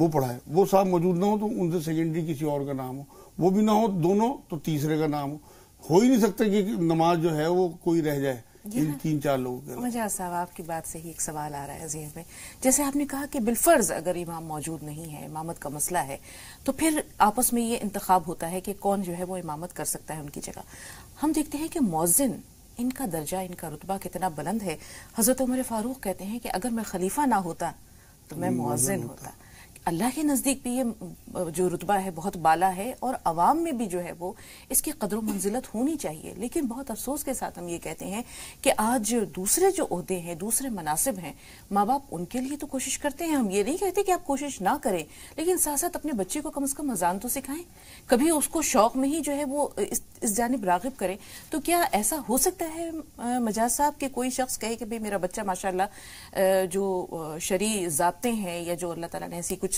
وہ پڑھائے. وہ صاحب موجود نہ ہو تو ان سے سیکنڈری کسی اور کا نام ہو, وہ بھی نہ ہو دونوں تو تیسرے کا نام ہو ہی نہیں سکتا کہ نماز جو ہے وہ کوئی رہ جائے ان 3-4 لوگوں کے. مجاز صاحب آپ کی بات سے ہی ایک سوال آ رہا ہے ذہن میں, جیسے آپ نے کہا کہ بالفرض اگر امام موجود نہیں ہے, امامت کا مسئلہ ہے, تو پھر آپس میں یہ انتخاب ہوتا ہے کہ کون جو ہے وہ امامت کر سکتا ہے ان کی جگہ. ہم دیکھتے ہیں کہ مؤذن ان کا درجہ, ان کا رتبہ کتنا بلند ہے. حضرت عمر فاروق کہتے ہیں کہ اگر میں خلیفہ نہ ہوتا تو میں مؤذن ہوتا. اللہ کے نزدیک بھی یہ جو رتبہ ہے بہت بالا ہے, اور عوام میں بھی جو ہے وہ اس کی قدر و منزلت ہونی چاہیے. لیکن بہت افسوس کے ساتھ ہم یہ کہتے ہیں کہ آج دوسرے جو عہدے ہیں, دوسرے مناصب ہیں, ماں باپ ان کے لیے تو کوشش کرتے ہیں. ہم یہ نہیں کہتے کہ آپ کوشش نہ کریں, لیکن ساتھ ساتھ اپنے بچے کو کم از کم اذان تو سکھائیں, کبھی اس کو شوق میں ہی جو ہے وہ اس جانب راغب کریں. تو کیا ایسا ہو سکتا ہے مجاز صاحب کہ کوئی شخص کہے کہ میرا بچہ ماشاءاللہ جو شرعی ضابطے ہیں یا جو اللہ تعالیٰ نے ایسی کچھ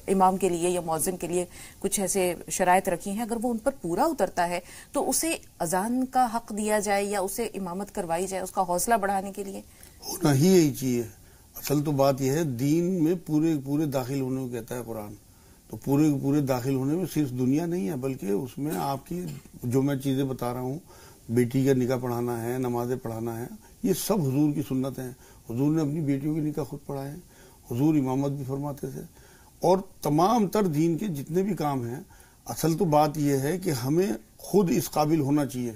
امام کے لیے یا مؤذن کے لیے کچھ ایسے شرائط رکھی ہیں, اگر وہ ان پر پورا اترتا ہے تو اسے اذان کا حق دیا جائے یا اسے امامت کروائی جائے, اس کا حوصلہ بڑھانے کے لیے؟ ہونا ہی یہی چیز ہے. اصل تو بات یہ ہے, دین میں پورے داخل ہونے کو کہتا ہے قرآن. تو پورے داخل ہونے میں صرف دنیا نہیں ہے, بلکہ اس میں آپ کی جو میں چیزیں بتا رہا ہوں, بیٹی کا نکاح پڑھانا ہے, نمازیں پڑھانا ہے, یہ سب حضور کی سنت ہیں. حضور نے اپنی بیٹیوں کے نکاح خود پڑھائے ہیں, حضور امامت بھی فرماتے تھے, اور تمام تر دین کے جتنے بھی کام ہیں. اصل تو بات یہ ہے کہ ہمیں خود اس قابل ہونا چاہیے,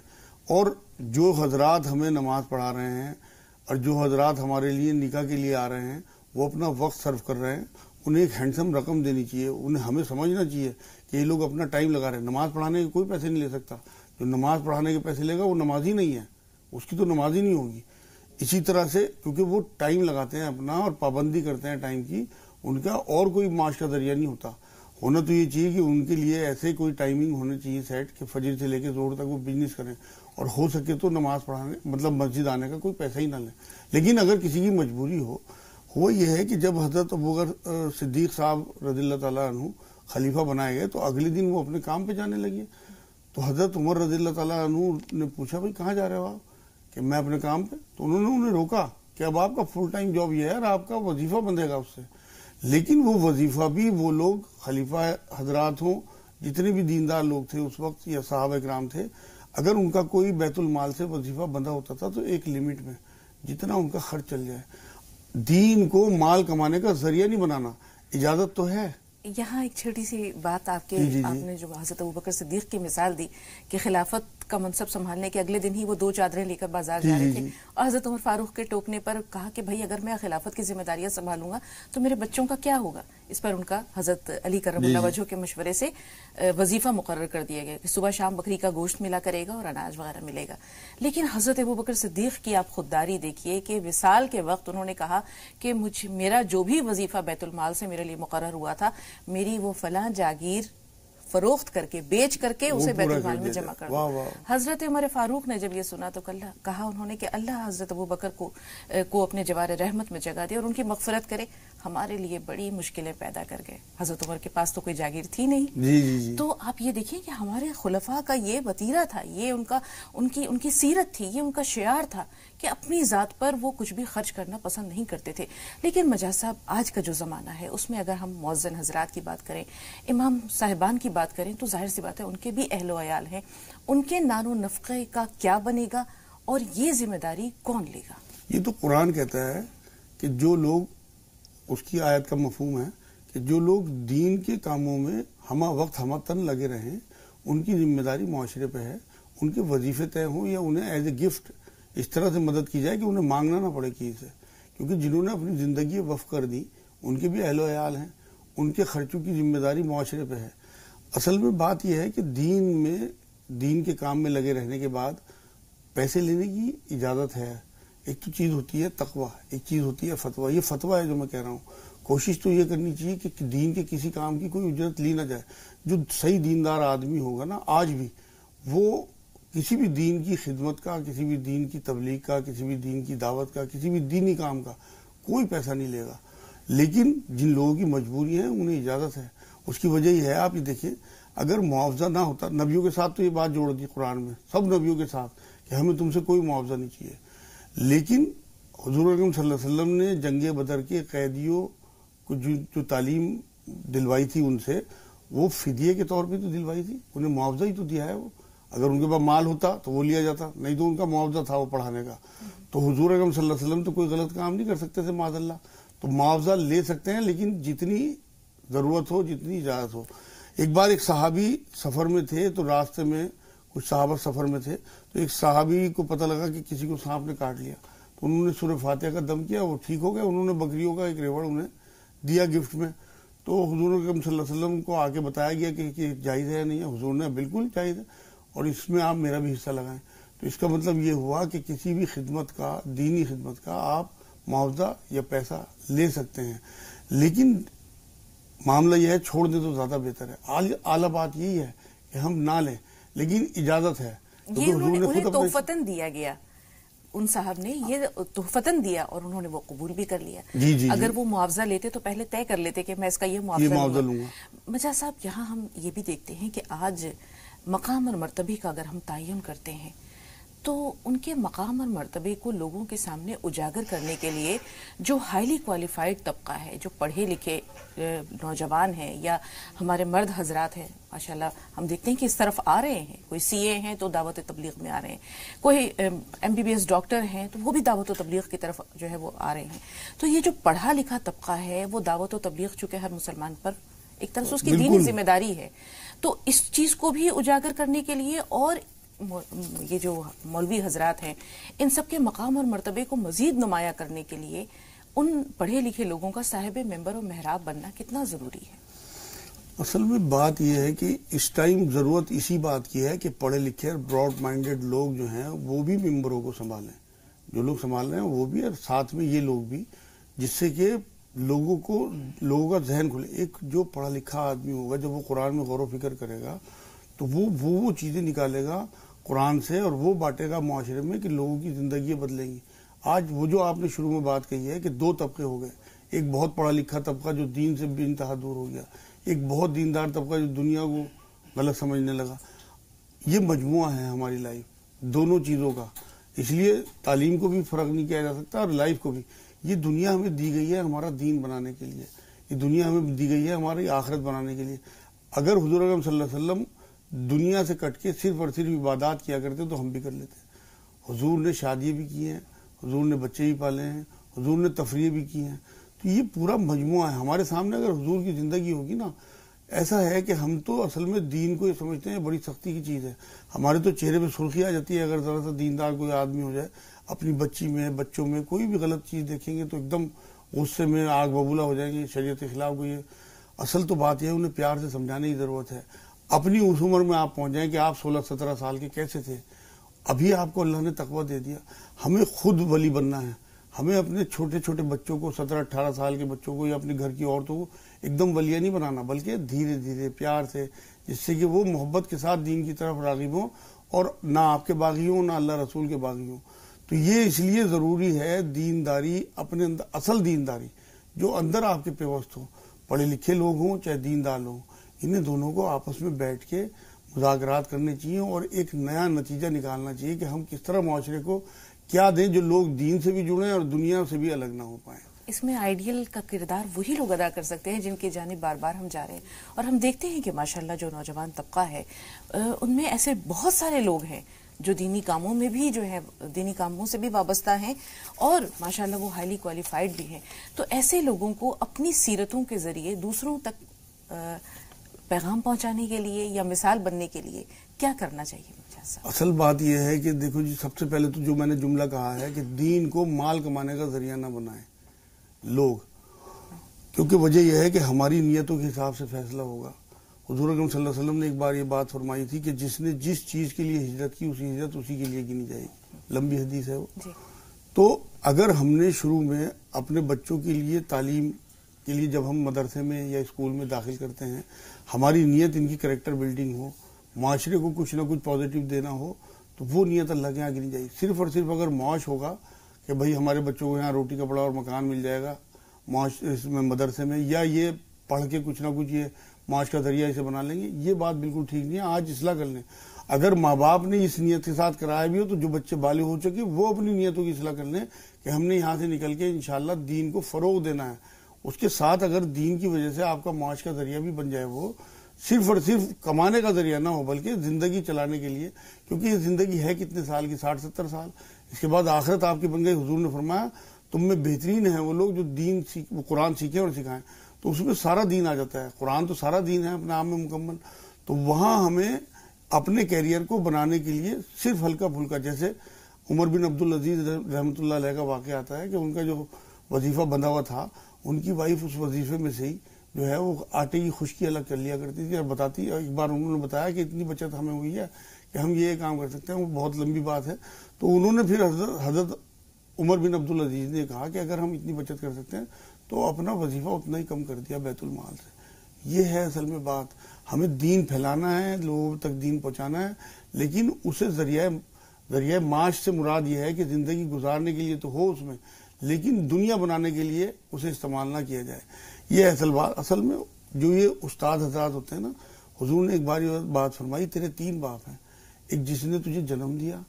اور جو حضرات ہمیں نماز پڑھا رہے ہیں اور جو حضرات ہمارے لیے نکاح کے لیے آ رہے ہیں, وہ اپنا وقت صرف کر رہے ہیں, انہیں ایک ہینڈسم رقم دینی چاہیے. انہیں ہمیں سمجھنا چاہیے کہ یہ لوگ اپنا ٹائم لگا رہے ہیں. نماز پڑھانے کے کوئی پیسے نہیں لے سکتا. جو نماز پڑھانے کے پیسے لے گا وہ نماز ہی نہیں ہے, اس کی تو نماز ہی نہیں ہوگی. اسی طرح سے کیونکہ وہ ٹائم لگاتے ہیں اپنا اور پابندی کرتے ہیں ٹائم کی, ان کا اور کوئی معاش کا ذریعہ نہیں ہوتا. ہونا تو یہ چاہیے کہ ان کے لیے ایسے کوئی ٹائمنگ ہونا چاہیے سیٹ کہ فجر سے لے کے زور تک وہ بزنس کریں, اور ہو سکے تو نماز پڑھانے مطلب مسجد آنے کا کوئی پیسہ ہی نہ لیں. لیکن اگر کسی کی مجبوری ہو, وہ یہ ہے کہ جب حضرت ابوبکر صدیق صاحب رضی اللہ تعالیٰ عنہ خلیفہ بنائے گئے تو اگلے دن وہ اپنے کام پہ جانے لگے. تو حضرت عمر رضی اللہ تعالیٰ عنہ نے پوچھا بھائی کہاں جا رہے ہو آپ؟ کہ میں اپنے کام پہ. تو انہوں نے انہیں روکا کہ اب آپ کا فل ٹائم جاب یہ ہے اور آپ کا وظیفہ بندھے گا اس سے. لیکن وہ وظیفہ بھی وہ لوگ خلیفہ حضرات ہوں, جتنے بھی دیندار لوگ تھے اس وقت یا صحابہ کرام تھے, اگر ان کا کوئی بیت المال سے وظیفہ بندھا ہوتا تھا تو ایک لمٹ میں جتنا ان کا خرچ چل جائے. دین کو مال کمانے کا ذریعہ نہیں بنانا, اجازت تو ہے. یہاں ایک چھوٹی سی بات آپ نے جو حضرت ابوبکر صدیق کی مثال دی کہ خلافت کا منصب سنبھالنے کے اگلے دن ہی وہ 2 چادریں لے کر بازار جا رہے تھے, اور حضرت عمر فاروق کے ٹوکنے پر کہا کہ بھائی اگر میں خلافت کی ذمہ داریاں سنبھالوں گا تو میرے بچوں کا کیا ہوگا. اس پر ان کا حضرت علی کرم اللہ وجہہ کے مشورے سے وظیفہ مقرر کر دیا گیا کہ صبح شام بکری کا گوشت ملا کرے گا اور اناج وغیرہ ملے گا. لیکن حضرت ابوبکر صدیق کی آپ خودداری دیکھیے کہ وصال کے وقت انہوں نے کہا کہ میرا جو بھی وظیفہ بیت المال سے میرے لیے مقرر ہوا تھا, میری وہ فلاں جاگیر فروخت کر کے بیچ کر کے اسے بیت المال میں جمع کر دو. حضرت عمر فاروق نے جب یہ سنا تو کہا انہوں نے کہ اللہ حضرت ابوبکر کو اپنے جوار رحمت میں جگہ دے اور ان کی مغفرت کرے, ہمارے لیے بڑی مشکلیں پیدا کر گئے. حضرت عمر کے پاس تو کوئی جاگیر تھی نہیں. تو آپ یہ دیکھیں کہ ہمارے خلفاء کا یہ وتیرہ تھا, یہ ان کی سیرت تھی, یہ ان کا شعار تھا کہ اپنی ذات پر وہ کچھ بھی خرچ کرنا پسند نہیں کرتے تھے. لیکن مجاز صاحب آج کا جو زمانہ ہے اس میں اگر ہم مؤذن حضرات کی بات کریں, امام صاحبان کی بات کریں, تو ظاہر سی بات ہے ان کے بھی اہل و عیال ہیں, ان کے نان و نفقے کا کیا بنے گا اور یہ ذمہ داری کون لے گا؟ یہ تو قرآن کہتا ہے کہ جو لوگ, اس کی آیت کا مفہوم ہے کہ جو لوگ دین کے کاموں میں ہمہ وقت ہمہ تن لگے رہیں, ان کی ذمہ داری معاشرے پہ ہے. ان کے وظیفے طے ہوں یا انہیں ایز اے گفٹ اس طرح سے مدد کی جائے کہ انہیں مانگنا نہ پڑے کسی سے, کیونکہ جنہوں نے اپنی زندگی وقف کر دی ان کے بھی اہل و عیال ہیں, ان کے خرچوں کی ذمہ داری معاشرے پہ ہے. اصل میں بات یہ ہے کہ دین کے کام میں لگے رہنے کے بعد پیسے لینے کی اجازت ہے. ایک تو چیز ہوتی ہے تقویٰ, ایک چیز ہوتی ہے فتویٰ. یہ فتویٰ ہے جو میں کہہ رہا ہوں. کوشش تو یہ کرنی چاہیے کہ دین کے کسی کام کی کوئی اجرت لی نہ جائے. جو صحیح دیندار آدمی ہوگا نا, آج بھی وہ کسی بھی دین کی خدمت کا, کسی بھی دین کی تبلیغ کا, کسی بھی دین کی دعوت کا, کسی بھی دینی کام کا کوئی پیسہ نہیں لے گا. لیکن جن لوگوں کی مجبوری ہے انہیں اجازت ہے. اس کی وجہ یہ ہے, آپ یہ دیکھیں, اگر معاوضہ نہ ہوتا, نبیوں کے ساتھ تو یہ بات جوڑ دی قرآن میں, سب نبیوں کے ساتھ, کہ ہمیں تم سے کوئی معاوضہ نہیں چاہیے. لیکن حضور اکرم صلی اللہ علیہ وسلم نے جنگ بدر کے قیدیوں جو تعلیم دلوائی تھی ان سے، وہ فدیے کے طور پہ تو دلوائی تھی، انہیں معاوضہ ہی تو دیا ہے وہ. اگر ان کے پاس مال ہوتا تو وہ لیا جاتا، نہیں تو ان کا معاوضہ تھا وہ پڑھانے کا. تو حضور اکرم صلی اللہ علیہ وسلم تو کوئی غلط کام نہیں کر سکتے تھے معاذ اللہ. تو معاوضہ لے سکتے ہیں لیکن جتنی ضرورت ہو، جتنی اجازت ہو. ایک بار ایک صحابی سفر میں تھے تو راستے میں کچھ صحابہ سفر میں تھے، تو ایک صحابی کو پتہ لگا کہ کسی کو سانپ نے کاٹ لیا، تو انہوں نے سورہ فاتحہ کا دم کیا، وہ ٹھیک ہو گیا. انہوں نے بکریوں کا ایک ریوڑ انہیں دیا گفٹ میں. تو حضور اکرم صلی اللہ علیہ وسلم کو آگے بتایا گیا کہ جائز ہے یا نہیں ہے. حضور نے بالکل جائز ہے اور اس میں آپ میرا بھی حصہ لگائیں. تو اس کا مطلب یہ ہوا کہ کسی بھی خدمت کا، دینی خدمت کا آپ معاوضہ یا پیسہ لے سکتے ہیں، لیکن معاملہ یہ ہے چھوڑ دیں تو زیادہ بہتر ہے. اعلیٰ بات یہی ہے کہ ہم نہ لیں لیکن اجازت ہے. یہ انہیں تحفتاً دیا گیا، ان صاحب نے یہ تحفتاً دیا اور انہوں نے وہ قبول بھی کر لیا. اگر وہ معاوضہ لیتے تو پہلے طے کر لیتے کہ میں اس کا یہ معاوضہ لوں گا. مجاز صاحب، یہاں ہم یہ بھی دیکھتے ہیں کہ آج مقام اور مرتبے کا اگر ہم تعین کرتے ہیں تو ان کے مقام اور مرتبے کو لوگوں کے سامنے اجاگر کرنے کے لیے جو ہائیلی کوالیفائڈ طبقہ ہے، جو پڑھے لکھے نوجوان ہیں یا ہمارے مرد حضرات ہیں، ماشاءاللہ ہم دیکھتے ہیں کہ اس طرف آ رہے ہیں. کوئی سی اے ہیں تو دعوت تبلیغ میں آ رہے ہیں، کوئی M B B S doctor ہیں تو وہ بھی دعوت و تبلیغ کی طرف جو ہے وہ آ رہے ہیں. تو یہ جو پڑھا لکھا طبقہ ہے وہ دعوت و تبلیغ چونکہ ہر مسلمان پر ایک طرح سے اس کی دینی ذمہ داری ہے، تو اس چیز کو بھی اجاگر کرنے کے لیے اور یہ جو مولوی حضرات ہیں ان سب کے مقام اور مرتبے کو مزید نمایاں کرنے کے لیے ان پڑھے لکھے لوگوں کا صاحب منبر و محراب بننا کتنا ضروری ہے؟ اصل میں بات یہ ہے کہ اس ٹائم ضرورت اسی بات کی ہے کہ پڑھے لکھے اور براڈ مائنڈڈ لوگ جو ہیں وہ بھی ممبروں کو سنبھالیں. جو لوگ سنبھال رہے ہیں وہ بھی، اور ساتھ میں یہ لوگ بھی، جس سے کہ لوگوں کا ذہن کھلے. ایک جو پڑھا لکھا آدمی ہوگا جب وہ قرآن میں غور و فکر کرے گا تو وہ چیزیں نکالے گا قرآن سے اور وہ بانٹے گا معاشرے میں کہ لوگوں کی زندگیاں بدلیں گی. آج وہ جو آپ نے شروع میں بات کہی ہے کہ دو طبقے ہو گئے، ایک بہت پڑھا لکھا طبقہ جو دین سے بے انتہا دور ہو گیا، ایک بہت دیندار طبقہ جو دنیا کو غلط سمجھنے لگا. یہ مجموعہ ہے ہماری لائف دونوں چیزوں کا. اس لیے تعلیم کو بھی فرق نہیں کیا جا سکتا اور لائف کو بھی. یہ دنیا ہمیں دی گئی ہے ہمارا دین بنانے کے لیے، یہ دنیا ہمیں دی گئی ہے ہماری آخرت بنانے کے لیے. اگر حضور اکرم صلی اللہ علیہ وسلم دنیا سے کٹ کے صرف اور صرف عبادات کیا کرتے تو ہم بھی کر لیتے. حضور نے شادیاں بھی کی ہیں، حضور نے بچے بھی پالے ہیں، حضور نے تفریح بھی کی ہیں. تو یہ پورا مجموعہ ہے ہمارے سامنے. اگر حضور کی زندگی ہوگی نا، ایسا ہے کہ ہم تو اصل میں دین کو یہ سمجھتے ہیں بڑی سختی کی چیز ہے. ہمارے تو چہرے پہ سرخی آ جاتی ہے اگر ذرا سا دیندار کوئی آدمی ہو جائے، اپنی بچی میں بچوں میں کوئی بھی غلط چیز دیکھیں گے تو ایک دم غصے میں آگ ببولا ہو جائیں گے، شریعت کے خلاف کوئی. اصل تو بات یہ ہے انہیں پیار سے سمجھانے کی ضرورت ہے. اپنی اس عمر میں آپ پہنچ جائیں کہ آپ 16-17 سال کے کیسے تھے، ابھی آپ کو اللہ نے تقویٰ دے دیا. ہمیں خود ولی بننا ہے. ہمیں اپنے چھوٹے چھوٹے بچوں کو، 17-18 سال کے بچوں کو یا اپنے گھر کی عورتوں کو ایک دم ولیہ نہیں بنانا، بلکہ دھیرے دھیرے پیار سے، جس سے کہ وہ محبت کے ساتھ دین کی طرف راغب ہوں اور نہ آپ کے باغی ہوں نہ اللہ رسول کے باغی ہوں. تو یہ اس لیے ضروری ہے دینداری، اپنے اندر اصل دینداری جو اندر آپ کے پیوست ہو. پڑھے لکھے لوگ ہوں چاہے دیندار لوگ، انہیں دونوں کو آپس میں بیٹھ کے مذاکرات کرنے چاہیے اور ایک نیا نتیجہ نکالنا چاہیے کہ ہم کس طرح معاشرے کو کیا دیں جو لوگ دین سے بھی جڑیں اور دنیا سے بھی الگ نہ ہو پائیں. اس میں آئیڈیل کا کردار وہی لوگ ادا کر سکتے ہیں جن کی جانب بار بار ہم جا رہے ہیں. اور ہم دیکھتے ہیں کہ ماشاءاللہ جو نوجوان طبقہ ہے ان میں ایسے بہت سارے لوگ ہیں جو دینی کاموں میں بھی جو ہے دینی کاموں سے بھی وابستہ ہیں اور ماشاءاللہ وہ ہائیلی کوالیفائڈ بھی ہیں. تو ایسے لوگوں کو اپنی سیرتوں کے ذریعے دوسروں تک پیغام پہنچانے کے لیے یا مثال بننے کے لیے کیا کرنا چاہیے؟ اصل بات یہ ہے کہ دیکھو جی، سب سے پہلے تو جو میں نے جملہ کہا ہے کہ دین کو مال کمانے کا ذریعہ نہ بنائیں لوگ، کیونکہ وجہ یہ ہے کہ ہماری نیتوں کے حساب سے فیصلہ ہوگا. حضور اکرم صلی اللہ علیہ وسلم نے ایک بار یہ بات فرمائی تھی کہ جس نے جس چیز کے لیے ہجرت کی اسی ہجرت اسی کے لیے گنی جائے گی. لمبی حدیث ہے وہ. تو اگر ہم نے شروع میں اپنے بچوں کے لیے تعلیم کے لیے جب ہم مدرسے میں یا اسکول میں داخل کرتے ہیں، ہماری نیت ان کی کریکٹر بلڈنگ ہو، معاشرے کو کچھ نہ کچھ پازیٹیو دینا ہو، تو وہ نیت اللہ کے یہاں گنی جائے گی. صرف اور صرف اگر معاش ہوگا کہ بھائی ہمارے بچوں کو یہاں روٹی کپڑا اور مکان مل جائے گا اس میں مدرسے میں، یا یہ پڑھ کے کچھ نہ کچھ یہ معاش کا ذریعہ اسے بنا لیں گے، یہ بات بالکل ٹھیک نہیں ہے. آج اصلاح کر لیں. اگر ماں باپ نے اس نیت کے ساتھ کرایا بھی ہو تو جو بچے بالغ ہو چکے وہ اپنی نیتوں کی اصلاح کر لیں کہ ہم نے یہاں سے نکل کے انشاءاللہ دین کو فروغ دینا ہے. اس کے ساتھ اگر دین کی وجہ سے آپ کا معاش کا ذریعہ بھی بن جائے، وہ صرف اور صرف کمانے کا ذریعہ نہ ہو بلکہ زندگی چلانے کے لیے، کیونکہ یہ زندگی ہے کتنے سال کی، 60-70 سال، اس کے بعد آخرت آپ کی بن گئی۔ حضور نے فرمایا تم میں بہترین ہیں وہ لوگ جو دین وہ قرآن سیکھیں اور سکھائیں، تو اس میں سارا دین آ جاتا ہے، قرآن تو سارا دین ہے اپنے آپ میں مکمل۔ تو وہاں ہمیں اپنے کیریئر کو بنانے کے لیے صرف ہلکا پھلکا، جیسے عمر بن عبدالعزیز رحمۃ اللہ علیہ کا واقعہ آتا ہے کہ ان کا جو وظیفہ بندھا ہوا تھا، ان کی وائف اس وظیفے میں سے ہی جو ہے وہ آٹے کی خشکی الگ کر لیا کرتی تھی اور بتاتی، اور ایک بار انہوں نے بتایا کہ اتنی بچت ہمیں ہوئی ہے کہ ہم یہ کام کر سکتے ہیں، وہ بہت لمبی بات ہے۔ تو انہوں نے پھر حضرت عمر بن عبدالعزیز نے کہا کہ اگر ہم اتنی بچت کر سکتے ہیں تو اپنا وظیفہ اتنا ہی کم کر دیا بیت المال سے۔ یہ ہے اصل میں بات، ہمیں دین پھیلانا ہے، لوگوں تک دین پہنچانا ہے، لیکن اسے ذریعہ معاش سے مراد یہ ہے کہ زندگی گزارنے کے لیے تو ہو اس میں، لیکن دنیا بنانے کے لیے اسے استعمال نہ کیا جائے۔ یہ اصل بات۔ اصل میں جو یہ استاد حضرات ہوتے ہیں نا، حضور نے ایک بار یہ بات فرمائی، تیرے 3 باپ ہیں، ایک جس نے تجھے جنم دیا،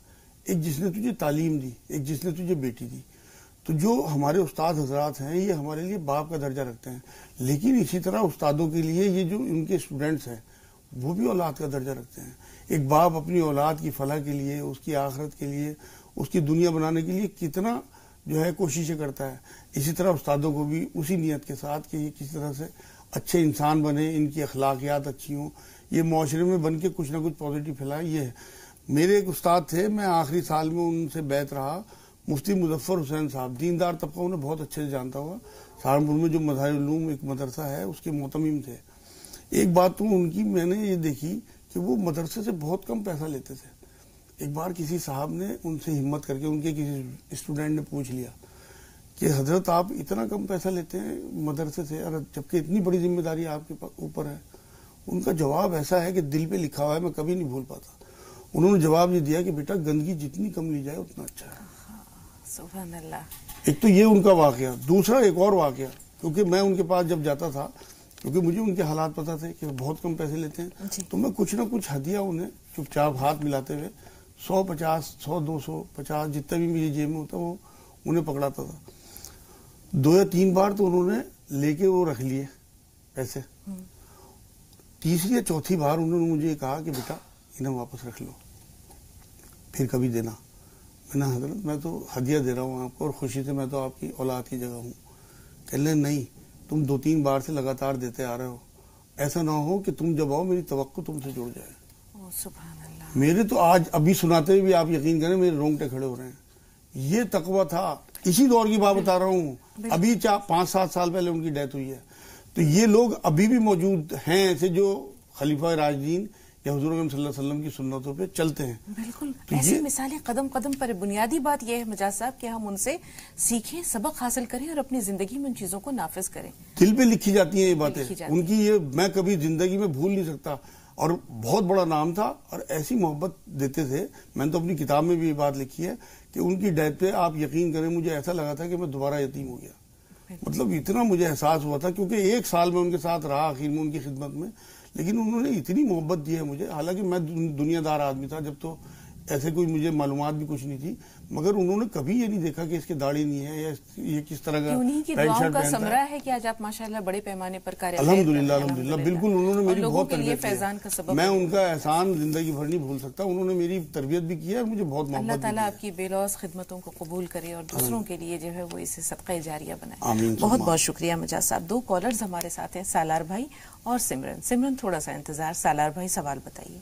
ایک جس نے تجھے تعلیم دی، ایک جس نے تجھے بیٹی دی۔ تو جو ہمارے استاد حضرات ہیں یہ ہمارے لیے باپ کا درجہ رکھتے ہیں، لیکن اسی طرح استادوں کے لیے یہ جو ان کے اسٹوڈنٹس ہیں وہ بھی اولاد کا درجہ رکھتے ہیں۔ ایک باپ اپنی اولاد کی فلاح کے لیے، اس کی آخرت کے لیے، اس کی دنیا بنانے کے لیے کتنا جو ہے کوششیں کرتا ہے، اسی طرح استادوں کو بھی اسی نیت کے ساتھ کہ یہ کس طرح سے اچھے انسان بنے، ان کی اخلاقیات اچھی ہوں، یہ معاشرے میں بن کے کچھ نہ کچھ پازیٹیو پھیلائیں۔ یہ ہے میرے ایک استاد تھے، میں آخری سال میں ان سے بیعت رہا، مفتی مظفر حسین صاحب، دیندار طبقہ انہیں بہت اچھے سے جانتا ہوا، سہارنپور میں جو مظاہر علوم ایک مدرسہ ہے اس کے محتمم تھے۔ ایک بات تو ان کی میں نے یہ دیکھی کہ وہ مدرسے سے بہت کم پیسہ لیتے تھے۔ ایک بار کسی صاحب نے ان سے ہمت کر کے، ان کے کسی اسٹوڈنٹ نے پوچھ لیا کہ حضرت آپ اتنا کم پیسہ لیتے ہیں مدرسے سے، اور جبکہ اتنی بڑی ذمہ داری آپ کے اوپر ہے؟ ان کا جواب ایسا ہے کہ دل پہ لکھا ہوا ہے، میں کبھی نہیں بھول پاتا۔ انہوں نے جواب یہ دیا کہ بیٹا گندگی جتنی کم لی جائے اتنا اچھا ہے۔ سبحان اللہ۔ ایک تو یہ ان کا واقعہ، دوسرا ایک اور واقعہ، کیونکہ میں ان کے پاس جب جاتا تھا، کیونکہ مجھے ان کے حالات پتا تھے کہ وہ بہت کم پیسے لیتے ہیں، تو میں کچھ نہ کچھ ہدیہ انہیں چپ چاپ ہاتھ ملاتے ہوئے 150 100 200 50 جتنا بھی میری جیب میں ہوتا وہ انہیں پکڑاتا تھا۔ 2 یا 3 بار تو انہوں نے لے کے وہ رکھ لیے پیسے، تیسری یا چوتھی بار انہوں نے مجھے کہا کہ بیٹا انہیں واپس رکھ لو، پھر کبھی دینا۔ میں نے حضرت میں تو ہدیہ دے رہا ہوں آپ کو، اور خوشی سے میں تو آپ کی اولاد کی جگہ ہوں۔ کہہ لیں نہیں، تم 2-3 بار سے لگاتار دیتے آ رہے ہو، ایسا نہ ہو کہ تم جب آؤ میری توقع تم سے جڑ جائے۔ سبحان اللہ۔ میرے تو آج ابھی سناتے ہوئے بھی آپ یقین کریں میرے رونگٹے کھڑے ہو رہے ہیں۔ یہ تقویٰ تھا، اسی دور کی بات بتا رہا ہوں، ابھی 5-7 سال پہلے ان کی ڈیتھ ہوئی ہے۔ تو یہ لوگ ابھی بھی موجود ہیں ایسے جو خلیفہ راشدین یا حضور صلی اللہ علیہ وسلم کی سنتوں پہ چلتے ہیں۔ بالکل ایسی مثالیں قدم قدم پر۔ بنیادی بات یہ ہے مجاز صاحب کہ ہم ان سے سیکھیں، سبق حاصل کریں اور اپنی زندگی میں ان چیزوں کو نافذ کریں۔ دل پہ لکھی جاتی ہیں یہ باتیں، ان کی یہ میں کبھی زندگی میں بھول نہیں سکتا۔ اور بہت بڑا نام تھا اور ایسی محبت دیتے تھے، میں نے تو اپنی کتاب میں بھی یہ بات لکھی ہے کہ ان کی ڈیتھ پہ آپ یقین کریں مجھے ایسا لگا تھا کہ میں دوبارہ یتیم ہو گیا۔ مطلب اتنا مجھے احساس ہوا تھا، کیونکہ 1 سال میں ان کے ساتھ رہا آخر میں ان کی خدمت میں، لیکن انہوں نے اتنی محبت دی ہے مجھے، حالانکہ میں دنیا دار آدمی تھا جب، تو ایسے کوئی مجھے معلومات بھی کچھ نہیں تھی، مگر انہوں نے کبھی یہ نہیں دیکھا کہ اس کے داڑھی نہیں ہے یا یہ کس طرح کا انہی کی دعاؤں کا ثمرہ ہے کہ آج آپ ماشاءاللہ بڑے پیمانے پر کارِ الحمدللہ الحمدللہ بالکل انہوں نے میری بہت تربیت کی ہے، میں ان کا احسان زندگی بھر نہیں بھول سکتا۔ انہوں نے میری تربیت بھی کی ہے اور مجھے بہت محبت۔ اللہ تعالیٰ آپ کی بے لوث خدمتوں کو قبول کرے اور دوسروں کے لیے جو ہے وہ اسے صدقہ جاریہ بنائے۔ آمین۔ بہت بہت شکریہ مجاز صاحب۔ 2 کالرز ہمارے ساتھ ہیں، سالار بھائی اور سمرن تھوڑا سا انتظار۔ سالار بھائی سوال بتائیے۔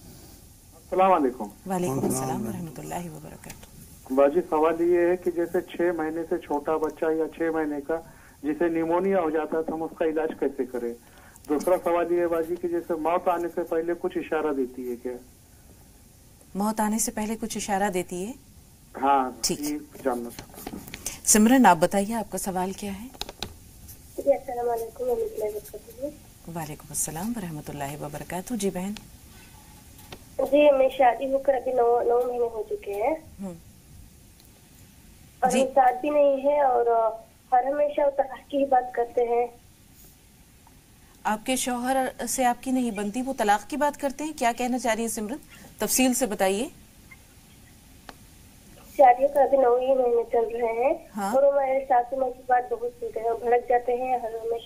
السلام علیکم۔ وعلیکم السلام ورحمۃ اللہ وبرکاتہ۔ باجی سوال یہ ہے کہ جیسے 6 مہینے سے چھوٹا بچہ یا 6 مہینے کا جسے نیمونیا ہو جاتا ہے تو ہم اس کا علاج کیسے کریں؟ دوسرا سوال یہ ہے باجی کہ جیسے موت آنے سے پہلے کچھ اشارہ دیتی ہے کیا؟ موت آنے سے پہلے کچھ اشارہ دیتی ہے؟ ہاں ٹھیک، جاننا چاہتا ہوں۔ سمرن آپ بتائیے آپ کا سوال کیا ہے؟ جی السلام علیکم ورحمۃ اللہ وبرکاتہ۔ وعلیکم السلام ورحمۃ اللہ وبرکاتہ۔ جی بہن۔ جی میں شادی ہو کر ابھی 9 مہینے ہو چکے ہیں اور جی ساتھ بھی نہیں ہے اور ہر ہمیشہ طلاق کی ہی بات کرتے ہیں۔ آپ کے شوہر سے آپ کی نہیں بنتی، وہ طلاق کی بات کرتے ہیں؟ کیا کہنا چاہ رہی ہے سمرن؟ تفصیل سے بتائیے۔ شادی کا ابھی 9 ہی مہینے چل رہے ہیں ہاں۔ اور ہمارے ساسو ماں کی بات بہت سنتے ہیں، بھڑک جاتے ہیں، ہر ہمیشہ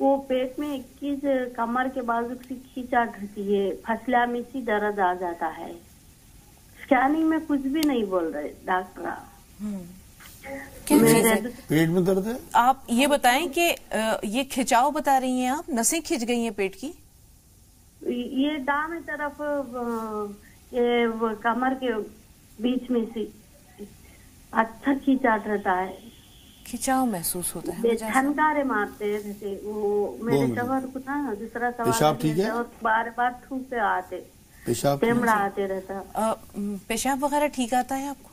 وہ پیٹ میں کمر کے بازو سے کھینچاہٹ رہتی ہے, پھسلا میں سی درد آ جاتا ہے. اسکیننگ میں کچھ بھی نہیں بول رہے ڈاکٹر. پیٹ میں درد ہے. آپ یہ بتائیں کہ یہ کھچاؤ بتا رہی ہیں آپ, نسیں کھچ گئی ہیں پیٹ کی؟ یہ دائیں طرف کمر کے بیچ میں سے اچھا کھینچاٹ رہتا ہے, کھچاؤ محسوس ہوتا ہے, چھنکارے مارتے جیسے. وہ میرے شوہر کو تھا دوسرا سوال, اور بار بار تھوکتے آتے, ٹیمڑا آتے رہتا. پیشاب وغیرہ ٹھیک آتا ہے آپ کو؟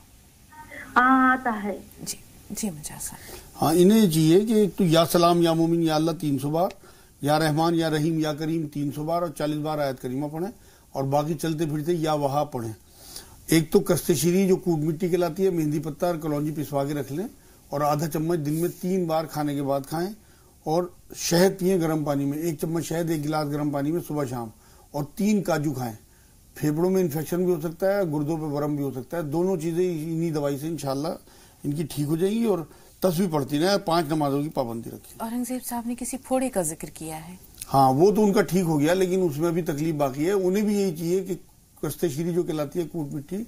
ہاں آتا ہے. جی جی مجاز صاحب. ہاں انہیں چاہیے کہ ایک تو یا سلام یا مومن یا اللہ 300 بار, یا رحمان یا رحیم یا کریم 300 بار اور 40 بار آیت کریمہ پڑھیں, اور باقی چلتے پھرتے یا وہاں پڑھیں. ایک تو کستشیری جو کوٹ مٹی کہلاتی ہے, مہندی پتہ اور کلونجی پسوا کے رکھ لیں, اور آدھا چمچ دن میں 3 بار کھانے کے بعد کھائیں. اور شہد پئیں گرم پانی میں, 1 چمچ شہد 1 گلاس گرم پانی میں صبح شام, اور 3 کاجو کھائیں. پھیپڑوں میں انفیکشن بھی ہو سکتا ہے, گردوں پہ ورم بھی ہو سکتا ہے. دونوں چیزیں انہی دوائی سے انشاءاللہ ان کی ٹھیک ہو جائیں گی. اور تسبیح پڑھتی رہیں, 5 نمازوں کی پابندی رکھیں. اورنگزیب صاحب نے کسی پھوڑے کا ذکر کیا ہے. ہاں وہ تو ان کا ٹھیک ہو گیا, لیکن اس میں بھی تکلیف باقی ہے. انہیں بھی یہی چاہیے کہ کشتے شیری جو کہلاتی ہے کوٹ مٹی,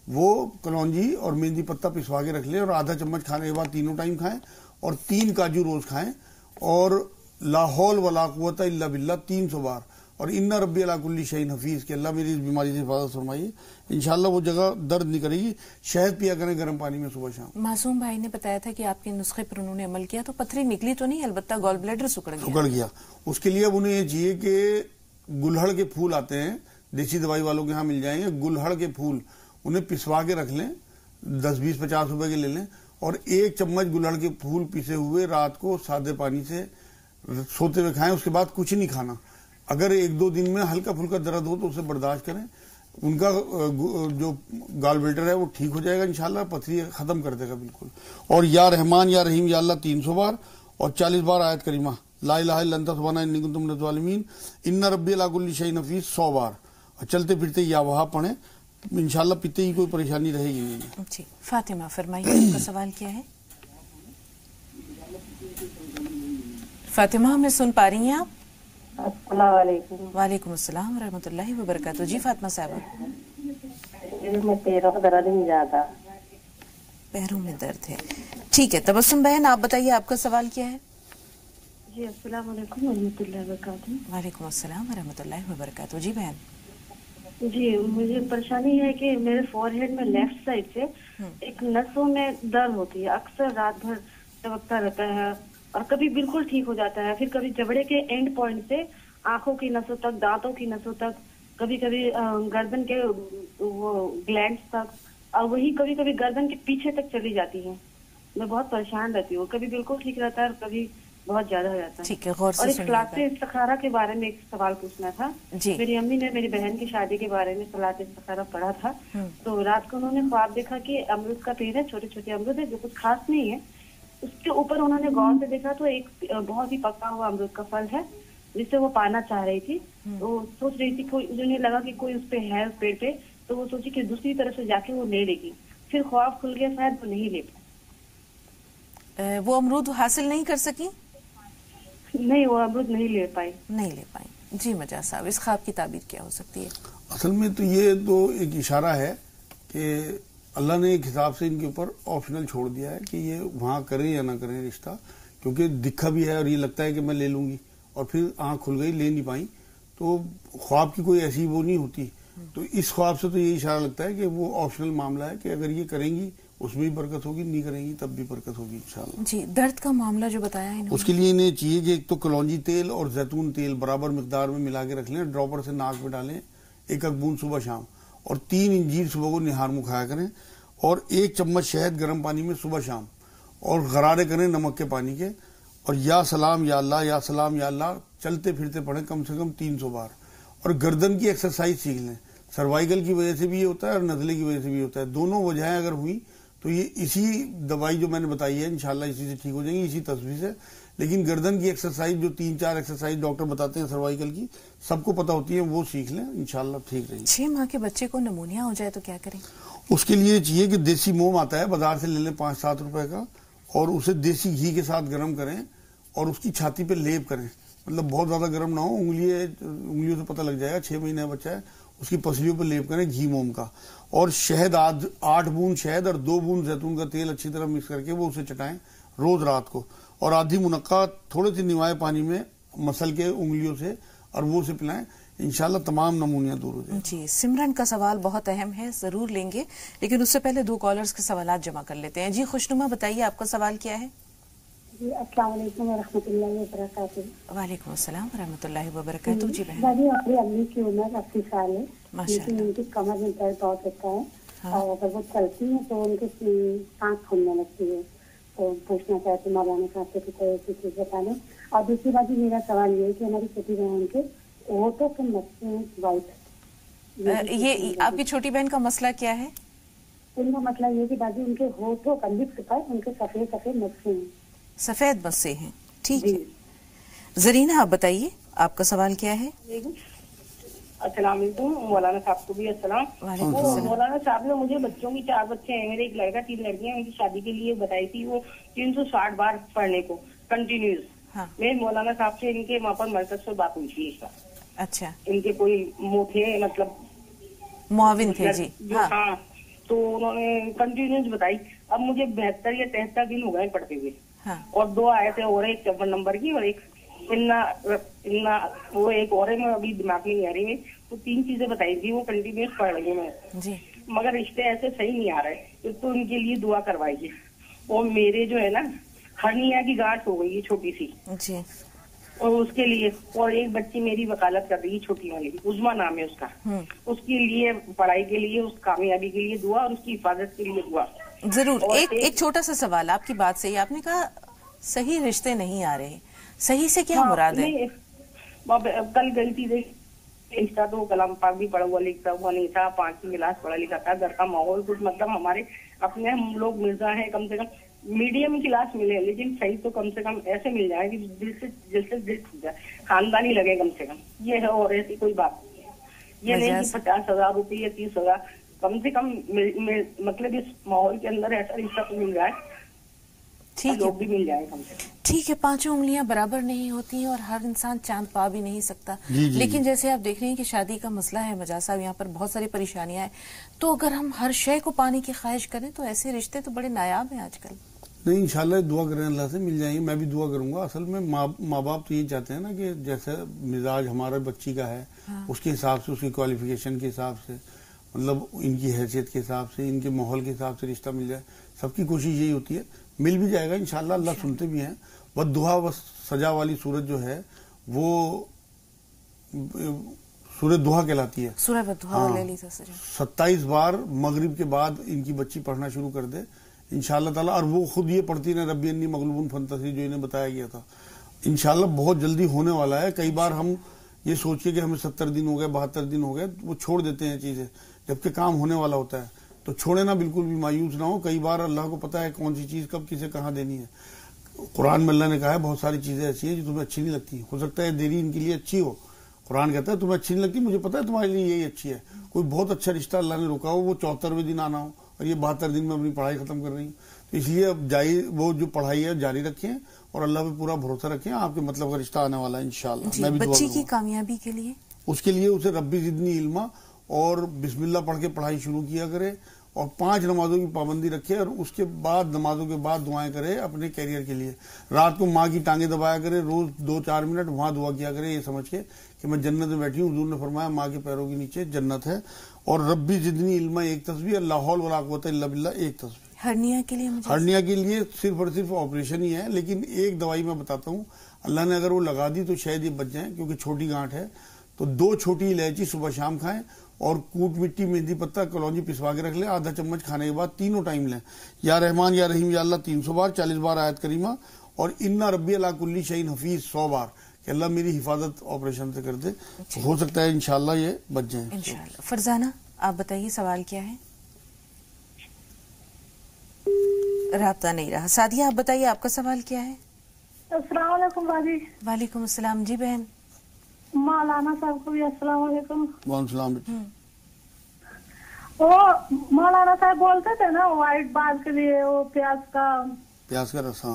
وہ کلونجی اور مہندی پتہ پسوا کے رکھ لیں, اور آدھا چمچ کھانے کے بعد 3 ٹائم کھائیں, اور 3 کاجو روز کھائیں, اور لا حول ولا قوت الا باللہ 300 بار, اور ان ربی علی کل شیء حفیظ کہ اللہ میری اس بیماری سے حفاظت فرمائیے. انشاءاللہ وہ جگہ درد نہیں کرے گی. شہد پیا کریں گرم پانی میں صبح شام. معصوم بھائی نے بتایا تھا کہ آپ کے نسخے پر انہوں نے عمل کیا تو پتھری نکلی تو نہیں, البتہ گال بلیڈر سکڑ گیا. اس کے لیے اب انہیں یہ چاہیے کہ گلہڑ کے پھول آتے ہیں, دیسی دوائی والوں کے ہاں مل جائیں گے, گلہڑ کے پھول انہیں پسوا کے رکھ لیں, 10-20-50 روپے کے لے لیں, اور 1 چمچ گلہڑ کے پھول پیسے ہوئے رات کو سادے پانی سے سوتے ہوئے کھائیں. اس کے بعد کچھ نہیں کھانا. اگر 1-2 دن میں ہلکا پھلکا درد ہو تو اسے برداشت کریں. ان کا جو گال بلیڈر ہے وہ ٹھیک ہو جائے گا انشاءاللہ, پتھری ختم کر دے گا بالکل. اور یا رحمان یا رحیم یا اللہ 300 بار, اور 40 بار آیت کریمہ لا الہ الا انت سبحانک انی کنت من الظالمین, ان ربی علی کل شیء حفیظ 100 بار, اور چلتے پھرتے یا وہاں پڑھیں. انشاءاللہ پیتے ہی کوئی پریشانی رہے گی نہیں. جی فاطمہ فرمائیے, آپ کا سوال کیا ہے؟ فاطمہ ہمیں سن پا رہی ہیں آپ؟ السلام علیکم. وعلیکم السلام ورحمۃ اللہ وبرکاتہ. جی فاطمہ صاحبہ. میں پیروں کا درد نہیں زیادہ. پیروں میں درد ہے, ٹھیک ہے. تبسم بہن آپ بتائیے, آپ کا سوال کیا ہے؟ جی السلام علیکم ورحمۃ اللہ وبرکاتہ. وعلیکم السلام ورحمۃ اللہ وبرکاتہ. جی بہن. جی مجھے پریشانی ہے کہ میرے فور ہیڈ میں لیفٹ سائڈ سے ایک نسوں میں درد ہوتی ہے, اکثر رات بھر چمکتا رہتا ہے, اور کبھی بالکل ٹھیک ہو جاتا ہے, پھر کبھی جبڑے کے اینڈ پوائنٹ سے آنکھوں کی نسوں تک, دانتوں کی نسوں تک, کبھی کبھی گردن کے وہ گلینڈز تک, اور وہی کبھی کبھی گردن کے پیچھے تک چلی جاتی ہے. میں بہت پریشان رہتی ہوں, کبھی بالکل ٹھیک رہتا ہے اور کبھی بہت زیادہ ہو جاتا ہے. ٹھیک ہے, غور سے اور ایک صلاۃ استخارہ کے بارے میں ایک سوال پوچھنا تھا. جی. میری امی نے میری بہن کی شادی کے بارے میں صلاۃ استخارہ پڑھا تھا, تو رات کو انہوں نے خواب دیکھا کہ امرود کا پیڑ ہے, چھوٹے چھوٹے امرود ہے جو کچھ خاص نہیں ہے, اس کے اوپر انہوں نے غور سے دیکھا تو ایک بہت ہی پکا ہوا امرود کا پھل ہے جسے وہ پانا چاہ رہی تھی. وہ سوچ رہی تھی, انہیں لگا کہ کوئی اس پہ ہے اس پیڑ پہ, تو وہ سوچی کہ دوسری طرف سے جا کے وہ لے لے گی. پھر خواب کھل گیا, شاید وہ نہیں لے پائی. وہ امرود حاصل نہیں کر سکی؟ نہیں, وہ امرود نہیں لے پائی. جی مجاز صاحب, اس خواب کی تعبیر کیا ہو سکتی ہے؟ اصل میں تو یہ تو ایک اشارہ ہے کہ اللہ نے ایک حساب سے ان کے اوپر آپشنل چھوڑ دیا ہے کہ یہ وہاں کریں یا نہ کریں رشتہ, کیونکہ دکھا بھی ہے اور یہ لگتا ہے کہ میں لے لوں گی, اور پھر آنکھ کھل گئی, لے نہیں پائیں. تو خواب کی کوئی ایسی وہ نہیں ہوتی. تو اس خواب سے تو یہ اشارہ لگتا ہے کہ وہ آپشنل معاملہ ہے کہ اگر یہ کریں گی اس میں بھی برکت ہوگی, نہیں کریں گی تب بھی برکت ہوگی انشاءاللہ. جی درد کا معاملہ جو بتایا ہے, اس کے لیے انہیں چاہیے کہ ایک تو کلونجی تیل اور زیتون تیل برابر مقدار میں ملا کے رکھ لیں, ڈراپر سے ناک میں ڈالیں, 1 بوند صبح شام, اور 3 انجیر صبح کو نہار منہ کھایا کریں, اور 1 چمچ شہد گرم پانی میں صبح شام, اور غرارے کریں نمک کے پانی کے, اور یا سلام یا اللہ یا سلام یا اللہ چلتے پھرتے پڑھیں کم سے کم 300 بار. اور گردن کی ایکسرسائز سیکھ لیں, سروائیکل کی وجہ سے بھی یہ ہوتا ہے اور نزلے کی وجہ سے بھی ہوتا ہے. دونوں وجہیں اگر ہوئی تو یہ اسی دوائی جو میں نے بتائی ہے انشاءاللہ اسی سے ٹھیک ہو جائیں گی, اسی تصویر سے. لیکن گردن کی ایکسرسائز جو 3-4 ایکسرسائز ڈاکٹر بتاتے ہیں سروائیکل کی, سب کو پتہ ہوتی ہے, وہ سیکھ لیں انشاءاللہ ٹھیک رہے گی. 6 ماہ کے بچے کو نمونیا ہو جائے تو کیا کریں؟ اس کے لیے چاہیے کہ دیسی موم آتا ہے بازار سے, لے لیں 5-7 روپے کا, اور اسے دیسی گھی کے ساتھ گرم کریں اور اس کی چھاتی پہ لیپ کریں مطلب بہت زیادہ گرم نہ ہو, انگلیوں سے پتہ لگ جائے گا 6 مہینے کا بچہ ہے, اس کی پسلیوں پہ لیپ کریں گھی موم کا, اور شہد 8 بوند شہد اور 2 بوند زیتون کا تیل اچھی طرح مکس کر کے وہ اسے چٹائیں روز رات کو, اور آدھی منقع تھوڑے سی نوائے پانی میں مسل کے انگلیوں سے اور وہ اسے پلائیں, انشاءاللہ تمام نمونیاں دور ہو جائیں. جی سمرن کا سوال بہت اہم ہے, ضرور لیں گے, لیکن اس سے پہلے 2 کالرز کے سوالات جمع کر لیتے ہیں. جی خوشنما بتائیے آپ کا سوال کیا ہے؟ جی السلام علیکم ورحمۃ اللہ وبرکاتہ. وعلیکم السلام ورحمۃ اللہ وبرکاتہ. جی بہن. دادی اپنی امی کی عمر 80 سال ہے, لیکن ان کی کمر میں درد بہت ہوتا ہے, اور اگر وہ چلتی ہیں تو ان کی سانس پھولنے لگتی ہے. تو پوچھنا چاہتی مولانا صاحب سے کوئی ایسی چیز بتا دیں. اور دوسری بات میرا سوال یہ ہے کہ ہماری چھوٹی بہن کے ہونٹوں کے مسئلے ہیں وائٹ. یہ آپ کی چھوٹی بہن کا مسئلہ کیا ہے؟ ان کا مسئلہ یہ کہ دادی ان کے ہونٹوں کا لپس پر ان کے سفید سفید مسئلے ہیں. سفید مسئلے ہیں, ٹھیک ہے. زرینہ آپ بتائیے آپ کا سوال کیا ہے؟ السلام علیکم. مولانا صاحب کو بھی السلام. مولانا صاحب نے مجھے بچوں کی 4 بچے ہیں میرے, ایک لڑکا 3 لڑکیاں, ان کی شادی کے لیے بتائی تھی وہ 360 بار پڑھنے کو کنٹینیوس. میں مولانا صاحب سے ان کے وہاں پر مرکز سے بات ہوئی تھی اس کا. اچھا, ان کے کوئی تھے مطلب معاون تھے. جی ہاں, تو انہوں نے کنٹینیوس بتائی. اب مجھے 72 یا 73 دن ہو گئے پڑھتے ہوئے, اور 2 آئے تھے, اور ایک 54 نمبر کی اور ایک وہ ایک اور ہے, میں ابھی دماغ میں نہیں آ رہی ہے. تو 3 چیزیں بتائی تھی, وہ کنٹینیوس پڑھ رہی ہوں میں, مگر رشتے ایسے صحیح نہیں آ رہے, تو ان کے لیے دعا کروائیے. اور میرے جو ہے نا ہرنیا کی گانٹھ ہو گئی ہے چھوٹی سی, اور اس کے لیے, اور ایک بچی میری وکالت کر رہی ہے چھوٹی والی, عظما نام ہے اس کا, اس کے لیے پڑھائی کے لیے, اس کامیابی کے لیے دعا, اور اس کی حفاظت کے لیے دعا. ضرور. ایک چھوٹا سا سوال آپ کی بات سے, آپ نے کہا صحیح رشتے نہیں آ رہے, صحیح سے کیا مراد ہے؟ کل گئی تھی انسٹا, تو کلام پاک بھی پڑھا ہوا لکھتا ہوا نہیں تھا, 5 کلاس پڑھا لکھا تھا, گھر کا ماحول کچھ مطلب ہمارے اپنے ہم لوگ مرزا ہیں, کم سے کم میڈیم کلاس ملے, لیکن صحیح تو کم سے کم ایسے مل جائے کہ دل سے دل ٹوٹ جائے, خاندانی لگے کم سے کم. یہ ہے, اور ایسی کوئی بات نہیں ہے. یہ نہیں کہ 50,000 روپے یا 30,000, کم سے کم مطلب اس ماحول کے اندر ایسا رشتہ تو مل جائے, لوگ بھی مل جائے کم سے کم. ٹھیک ہے, 5 انگلیاں برابر نہیں ہوتی, اور ہر انسان چاند پا بھی نہیں سکتا. لیکن جیسے آپ دیکھ رہے ہیں کہ شادی کا مسئلہ ہے مجاز صاحب, یہاں پر بہت ساری پریشانیاں ہیں, تو اگر ہم ہر شے کو پانے کی خواہش کریں تو ایسے رشتے تو بڑے نایاب ہیں آج کل. نہیں, انشاءاللہ دعا کریں اللہ سے مل جائیں گے, میں بھی دعا کروں گا. اصل میں ماں باپ تو یہ چاہتے ہیں نا کہ جیسے مزاج ہمارا بچی کا ہے, اس کے حساب سے, اس کی کوالیفیکیشن کے حساب سے, مطلب ان کی حیثیت کے حساب سے, ان کے ماحول کے حساب سے رشتہ مل جائے. سب کی کوشش یہی ہوتی ہے, مل بھی جائے گا انشاءاللہ, اللہ سنتے بھی ہیں. بس دعا و سجا والی سورت جو ہے وہ سورت دعا کہلاتی ہے. 27 بار مغرب کے بعد ان کی بچی پڑھنا شروع کر دے انشاءاللہ تعالی, اور وہ خود یہ پڑھتی رہے ربی انی مغلوب فانتصر جو انہیں بتایا گیا تھا. انشاءاللہ بہت جلدی ہونے والا ہے. کئی بار ہم یہ سوچ کے کہ ہمیں 70 دن ہو گئے, 72 دن ہو گئے, وہ چھوڑ دیتے ہیں چیزیں, جبکہ کام ہونے والا ہوتا ہے. تو چھوڑے نا, بالکل بھی مایوس نہ ہو. کئی بار اللہ کو پتا ہے کون سی چیز کب کسے کہاں دینی ہے. قرآن میں اللہ نے کہا ہے بہت ساری چیزیں ایسی ہیں جو تمہیں اچھی نہیں لگتی, ہو سکتا ہے دیری ان کے لیے اچھی ہو. قرآن کہتا ہے تمہیں اچھی نہیں لگتی, مجھے پتا ہے تمہارے لیے یہی اچھی ہے. کوئی بہت اچھا رشتہ اللہ نے روکا ہو, وہ 74ویں دن آنا ہو, اور یہ 72 دن میں اپنی پڑھائی ختم کر رہی ہوں. تو اس لیے اب وہ جو پڑھائی ہے جاری رکھیں, اور اللہ پہ پورا بھروسہ رکھیں, آپ کے مطلب کا رشتہ آنے والا ہے انشاءاللہ. میں بھی بچی کی کامیابی کے لیے, اس کے لیے اسے ربی زدنی علما اور بسم اللہ پڑھ کے پڑھائی شروع کیا کرے, اور 5 نمازوں کی پابندی رکھے, اور اس کے بعد نمازوں کے بعد دعائیں کرے اپنے کیریئر کے لیے. رات کو ماں کی ٹانگیں دبایا کرے, روز 2-4 منٹ وہاں دعا کیا کرے, یہ سمجھ کے کہ میں جنت میں بیٹھی ہوں. حضور نے فرمایا ماں کے پیروں کے نیچے جنت ہے. اور ربی زدنی علما ایک تسبیح, لا حول ولا قوت الا باللہ ایک تسبیح. ہرنیا کے لیے ہرنیا کے لیے صرف اور صرف آپریشن ہی ہے, لیکن ایک دوائی میں بتاتا ہوں, اللہ نے اگر وہ لگا دی تو شاید یہ بچ جائیں, کیونکہ چھوٹی گانٹھ ہے. تو 2 چھوٹی الائچی صبح شام کھائیں, اور کوٹ مٹی, مہندی پتہ, کلونجی پسوا کے رکھ لیں, آدھا چمچ کھانے کے بعد تینوں ٹائم لیں. یا رحمان یا رحیم یا اللہ 300 بار, 40 بار آیت کریمہ, اور انا ربی علی کل شیء حفیظ 100 بار, کہ اللہ میری حفاظت آپریشن سے کر دے. ہو سکتا ہے انشاءاللہ یہ بچ جائیں انشاءاللہ. فرزانہ آپ بتائیے سوال کیا ہے؟ رابطہ نہیں رہا. سعدیہ آپ بتائیے آپ کا سوال کیا ہے؟ السلام علیکم باجی. وعلیکم السلام. جی بہن. مولانا صاحب کو بھی السلام علیکم. وعلیکم السلام. وہ مولانا صاحب بولتے تھے نا وائٹ بال کے لیے وہ پیاز کا رس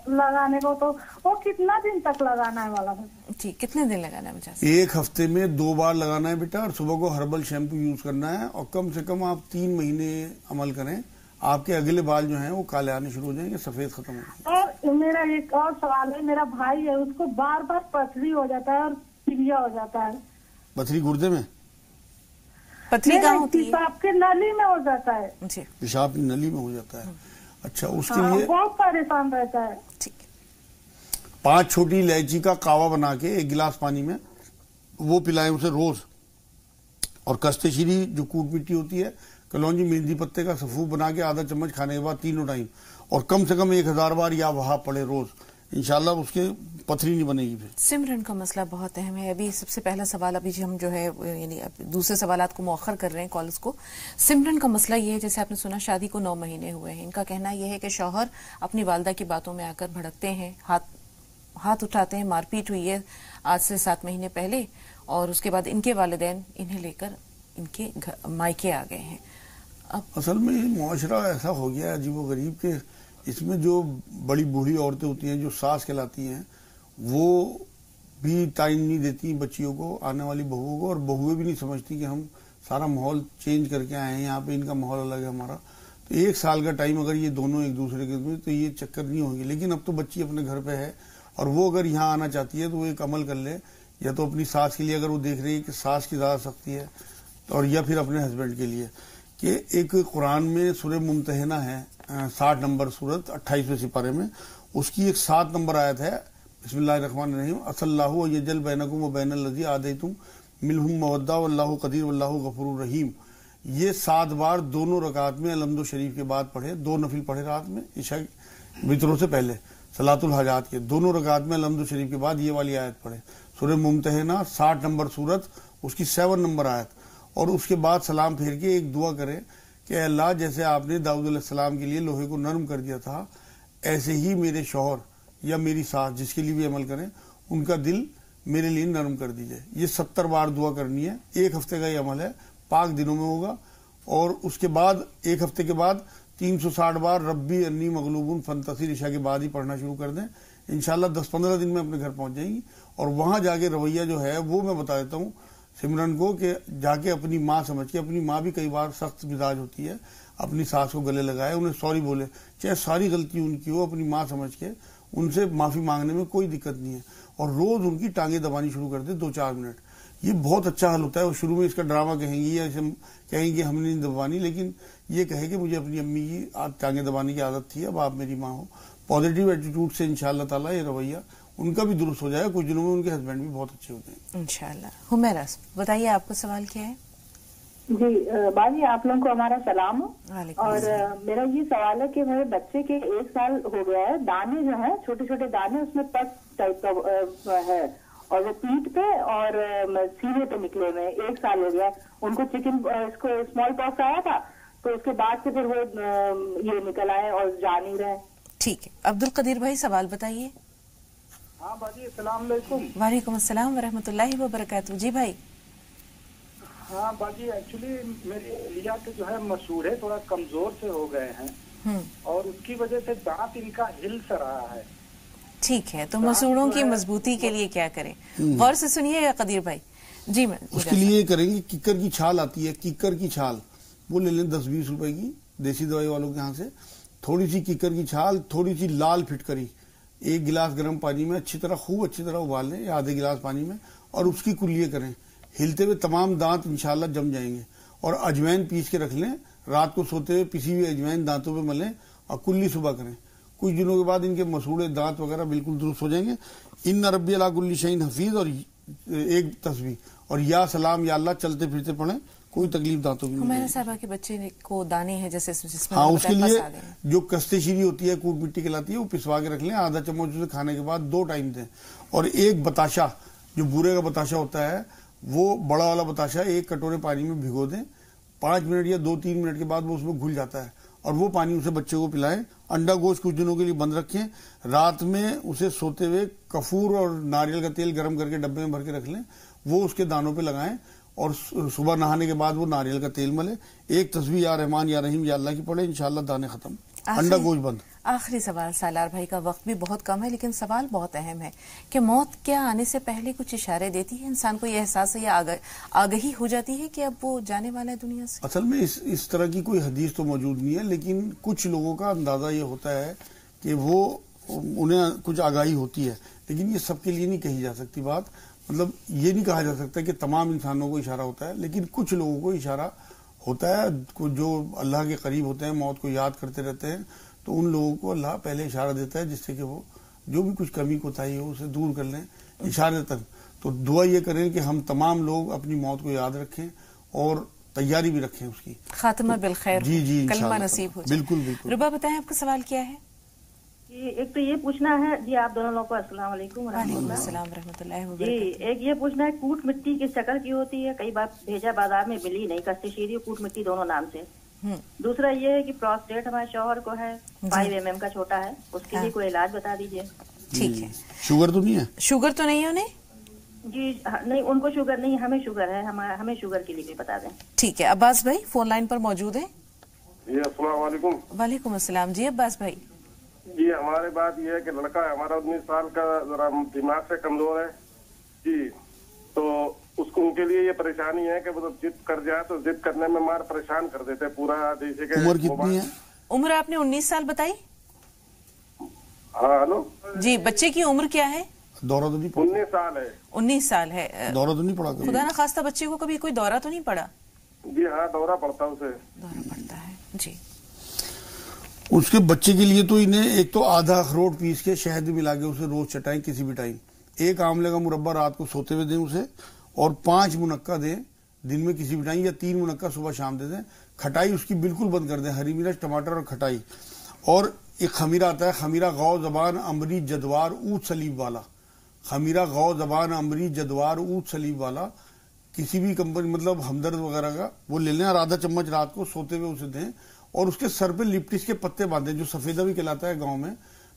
لگانے کو, تو وہ کتنا دن تک لگانا ہے مولانا صاحب؟ جی کتنے دن لگانا ہے بچہ؟ 1 ہفتے میں 2 بار لگانا ہے بیٹا، اور صبح کو ہربل شیمپو یوز کرنا ہے، اور کم سے کم آپ 3 مہینے عمل کریں، آپ کے اگلے بال جو ہیں وہ کالے آنے شروع ہو جائیں گے، سفید ختم ہو جائیں گے۔ اور میرا ایک اور سوال ہے، میرا بھائی ہے، اس کو بار بار پتھری ہو جاتا ہے اور ٹیبیا ہو جاتا ہے۔ پتھری گردے میں؟ پتھری کہاں ہوتی ہے؟ پیشاب کی نلی میں ہو جاتا ہے۔ جی پیشاب کی نلی میں ہو جاتا ہے، اچھا اس کے لیے بہت پریشان رہتا ہے۔ ٹھیک، 5 چھوٹی الائچی کا کاوا بنا کے 1 گلاس پانی میں وہ پلائیں اسے روز، اور کستے شیری جو کوٹ مٹی ہوتی ہے، کلونجی، مہندی پتے کا سفوف بنا کے آدھا چمچ کھانے کے بعد 3 ٹائم، اور کم سے کم 1000 بار یا وہاں پڑے روز، انشاءاللہ اس کے پتھری نہیں بنے گی۔ پھر سمرن کا مسئلہ بہت اہم ہے۔ ابھی سب سے پہلا سوال، ابھی ہم جو ہے یعنی دوسرے سوالات کو مؤخر کر رہے ہیں کالز کو۔ سمرن کا مسئلہ یہ ہے، جیسے آپ نے سنا شادی کو 9 مہینے ہوئے ہیں، ان کا کہنا یہ ہے کہ شوہر اپنی والدہ کی باتوں میں آ کر بھڑکتے ہیں، ہاتھ اٹھاتے ہیں، مار پیٹ ہوئی ہے آج سے 7 مہینے پہلے، اور اس کے بعد ان کے والدین انہیں لے کر ان کے مائکے آ گئے ہیں۔ اصل میں یہ معاشرہ ایسا ہو گیا ہے عجیب و غریب کہ اس میں جو بڑی بوڑھی عورتیں ہوتی ہیں جو ساس کہلاتی ہیں، وہ بھی ٹائم نہیں دیتی بچیوں کو، آنے والی بہوؤں کو، اور بہویں بھی نہیں سمجھتی کہ ہم سارا ماحول چینج کر کے آئے ہیں، یہاں پہ ان کا ماحول الگ ہے ہمارا، تو 1 سال کا ٹائم اگر یہ دونوں ایک دوسرے کے میں، تو یہ چکر نہیں ہوگی۔ لیکن اب تو بچی اپنے گھر پہ ہے، اور وہ اگر یہاں آنا چاہتی ہے تو وہ ایک عمل کر لے، یا تو اپنی ساس کے لیے اگر وہ دیکھ رہی ہے کہ ساس کی زیادہ سختی ہے، اور یا پھر اپنے ہسبینڈ کے لیے، کہ ایک قرآن میں سورہ ممتحنہ ہے 60 نمبر سورت 28ویں سپارے میں، اس کی ایک 7 نمبر آیت ہے، بسم اللہ الرحمن الرحیم، اصل اللہ یجل بینکم و بین الذی آدیتم منہم مودہ واللہ قدیر واللہ غفور الرحیم۔ یہ 7 بار دونوں رکعات میں الحمد شریف کے بعد پڑھے، 2 نفل پڑھے رات میں عشاء وطروں سے پہلے، صلاۃ الحاجات کے دونوں رکعات میں الحمد شریف کے بعد یہ والی آیت پڑھے، سورہ ممتحنہ 60 نمبر سورت، اس کی 7 نمبر آیت، اور اس کے بعد سلام پھیر کے ایک دعا کرے کہ اللہ جیسے آپ نے داؤد علیہ السلام کے لیے لوہے کو نرم کر دیا تھا، ایسے ہی میرے شوہر یا میری ساس جس کے لیے بھی عمل کریں، ان کا دل میرے لیے نرم کر دیجئے۔ یہ 70 بار دعا کرنی ہے، 1 ہفتے کا یہ عمل ہے، پاک دنوں میں ہوگا، اور اس کے بعد 1 ہفتے کے بعد 360 بار ربی انی مغلوب فانتصر عشاء کے بعد ہی پڑھنا شروع کر دیں، انشاءاللہ 10-15 دن میں اپنے گھر پہنچ جائیں گی۔ اور وہاں جا کے رویہ جو ہے وہ میں بتا دیتا ہوں سمرن کو، کہ جا کے اپنی ماں سمجھ کے، اپنی ماں بھی کئی بار سخت مزاج ہوتی ہے، اپنی ساس کو گلے لگائے، انہیں سوری بولے، چاہے ساری غلطی ان کی ہو، اپنی ماں سمجھ کے ان سے معافی مانگنے میں کوئی دقت نہیں ہے، اور روز ان کی ٹانگیں دبانی شروع کر دے 2-4 منٹ، یہ بہت اچھا حل ہوتا ہے۔ وہ شروع میں اس کا ڈرامہ کہیں گی یا کہیں گے ہم نے نہیں دبانی، لیکن یہ کہے کہ مجھے اپنی امی کی ٹانگیں دبانے کی عادت تھی، اب آپ میری ماں ہو، پازیٹیو ایٹیٹیوڈ سے انشاءاللہ تعالیٰ یہ رویہ ان کا بھی درست ہو جائے، کچھ دنوں میں ان کے ہسبینڈ بھی بہت اچھے ہو جائیں گے انشاءاللہ۔ حمیرہ بتائیے آپ کا سوال کیا ہے؟ جی باجی آپ لوگوں کو ہمارا سلام ہو، اور میرا یہ سوال ہے کہ میرے بچے کے 1 سال ہو گیا ہے، دانے جو ہیں چھوٹے چھوٹے دانے اس میں پس ٹائپ کا ہے، اور وہ پیٹ پہ اور سینے پہ نکلے ہوئے، 1 سال ہو گیا، ان کو اس کو اسمال پاکس آیا تھا، تو اس کے بعد سے پھر وہ یہ نکل آئے اور جا نہیں رہے۔ ٹھیک ہے، عبد القدیر بھائی سوال بتائیے۔ ہاں باجی السلام علیکم۔ وعلیکم السلام ورحمۃ اللہ وبرکاتہ۔ جی بھائی۔ ہاں باجی ایکچولی میری لیا کے جو ہے مسوڑے تھوڑا کمزور سے ہو گئے ہیں، اور اس کی وجہ سے دانت ان کا ہل سے رہا ہے۔ ٹھیک ہے، تو مسوڑوں کی مضبوطی کے لیے کیا کریں؟ غور سے سنیے گا قدیر بھائی۔ جی میں اس کے لیے کریں گے، کیکر کی چھال آتی ہے، کیکر کی چھال وہ لے لیں 10-20 روپے کی، دیسی دوائی والوں کے یہاں سے، تھوڑی سی کیکر کی چھال، تھوڑی سی لال پھٹکری، 1 گلاس گرم پانی میں اچھی طرح ابال لیں، یا آدھے گلاس پانی میں، اور اس کی کلیے کریں، ہلتے ہوئے تمام دانت انشاءاللہ جم جائیں گے۔ اور اجوائن پیس کے رکھ لیں، رات کو سوتے ہوئے پسی ہوئی اجوائن دانتوں پہ ملیں، اور کلی صبح کریں، کچھ دنوں کے بعد ان کے مسوڑے دانت وغیرہ بالکل درست ہو جائیں گے۔ ان ربی علی کل شیء حفیظ، اور ایک تسبیح، اور یا سلام یا اللہ چلتے پھرتے پڑھیں، کوئی تکلیف دانتوں کی نہیں۔ ہمارا صاحبہ کے بچے کو دانے ہیں جیسے ہاں، اس کے لیے جو کستے شیری ہوتی ہے، کوٹ مٹی کہلاتی ہے، وہ پسوا کے رکھ لیں، آدھا چمچ اسے کھانے کے بعد 2 ٹائم دیں، اور ایک بتاشا جو بورے کا بتاشا ہوتا ہے، وہ بڑا والا بتاشا 1 کٹورے پانی میں بھگو دیں، 5 منٹ یا 2-3 منٹ کے بعد وہ اس میں گھل جاتا ہے، اور وہ پانی اسے بچے کو پلائیں۔ انڈا گوشت کچھ دنوں کے لیے بند رکھیں، رات میں اسے سوتے ہوئے کفور اور ناریل کا تیل گرم کر کے ڈبے میں بھر کے رکھ لیں، وہ اس کے دانوں پہ لگائیں، اور صبح نہانے کے بعد وہ ناریل کا تیل ملے، ایک تسبیح یا رحمان یا رحیم یا اللہ کی پڑھے، انشاءاللہ دانے ختم، انڈا گوشت بند۔ آخری سوال سالار بھائی کا وقت بھی بہت کم ہے لیکن سوال بہت اہم ہے کہ موت کیا آنے سے پہلے کچھ اشارے دیتی ہے، انسان کو یہ احساس ہے یا آگہی ہو جاتی ہے کہ اب وہ جانے والا ہے دنیا سے؟ اصل میں اس طرح کی کوئی حدیث تو موجود نہیں ہے، لیکن کچھ لوگوں کا اندازہ یہ ہوتا ہے کہ وہ انہیں کچھ آگاہی ہوتی ہے، لیکن یہ سب کے لیے نہیں کہی جا سکتی بات. مطلب یہ نہیں کہا جا سکتا کہ تمام انسانوں کو اشارہ ہوتا ہے، لیکن کچھ لوگوں کو اشارہ ہوتا ہے جو اللہ کے قریب ہوتے ہیں، موت کو یاد کرتے رہتے ہیں، تو ان لوگوں کو اللہ پہلے اشارہ دیتا ہے جس سے کہ وہ جو بھی کچھ کمی کوتاہی ہو اسے دور کر لیں اشارے تک. تو دعا یہ کریں کہ ہم تمام لوگ اپنی موت کو یاد رکھیں اور تیاری بھی رکھیں اس کی. خاتمہ بالخیر، جی کلمہ نصیب ہو جائے. بالکل. ربا بتائیں آپ کا سوال کیا ہے؟ ایک تو یہ پوچھنا ہے جی آپ دونوں لوگوں کو السلام علیکم. وعلیکم السلام ورحمۃ اللہ وبرکاتہ. جی ایک یہ پوچھنا ہے کوٹ مٹی کی شکل کی ہوتی ہے، کئی بار بھیجا بازار میں ملی نہیں، کشتی شیری کوٹ مٹی دونوں نام سے. دوسرا یہ ہے کہ پروسٹیٹ ہمارے شوہر کو ہے 5 mm کا چھوٹا ہے، اس کے لیے کوئی علاج بتا دیجیے. ٹھیک ہے. شوگر تو نہیں ہے؟ شوگر تو نہیں ہے انہیں؟ جی نہیں ان کو شوگر نہیں، ہمیں شوگر ہے، ہمیں شوگر کے لیے بھی بتا دیں. ٹھیک ہے. عباس بھائی فون لائن پر موجود ہیں. جی السلام علیکم. وعلیکم السلام. جی عباس بھائی. جی ہماری بات یہ ہے کہ لڑکا ہے ہمارا 19 سال کا، ذرا دماغ سے کمزور ہے جی، تو اس کو ان کے لیے یہ پریشانی ہے کہ مطلب ضد کر جائے تو ضد کرنے میں مار پریشان کر دیتے پورا. جیسے کہ عمر کتنی ہے؟ عمر آپ نے 19 سال بتائی؟ ہاں ہلو جی. بچے کی عمر کیا ہے؟ دورہ تو نہیں پڑا؟ 19 سال ہے. 19 سال ہے. دورہ تو نہیں پڑا؟ خدا نہ خواستہ بچے کو کبھی کوئی دورہ تو نہیں پڑا؟ جی ہاں دورہ پڑتا اسے. دورہ پڑتا ہے جی. اس کے بچے کے لیے تو انہیں ایک تو آدھا اخروٹ پیس کے شہد ملا کے اسے روز چٹائیں کسی بھی ٹائم. 1 آملے کا مربع رات کو سوتے ہوئے دیں اسے، اور 5 منقع دیں دن میں کسی بھی ٹائم، یا 3 منقع صبح شام دے دیں. کھٹائی اس کی بالکل بند کر دیں، ہری مرچ ٹماٹر اور کھٹائی. اور ایک خمیرہ آتا ہے، خمیرہ غو زبان امری جدوار اونٹ سلیب والا. خمیرہ غو زبان امری جدوار اونٹ سلیب والا کسی بھی کمپنی مطلب ہمدرد وغیرہ کا وہ لے لیں، اور آدھا چمچ رات کو سوتے ہوئے اسے دیں. اور اس کے سر پہ لپٹس کے پتے باندھیں، جو سفیدہ بھی کہلاتا ہے گاؤں میں.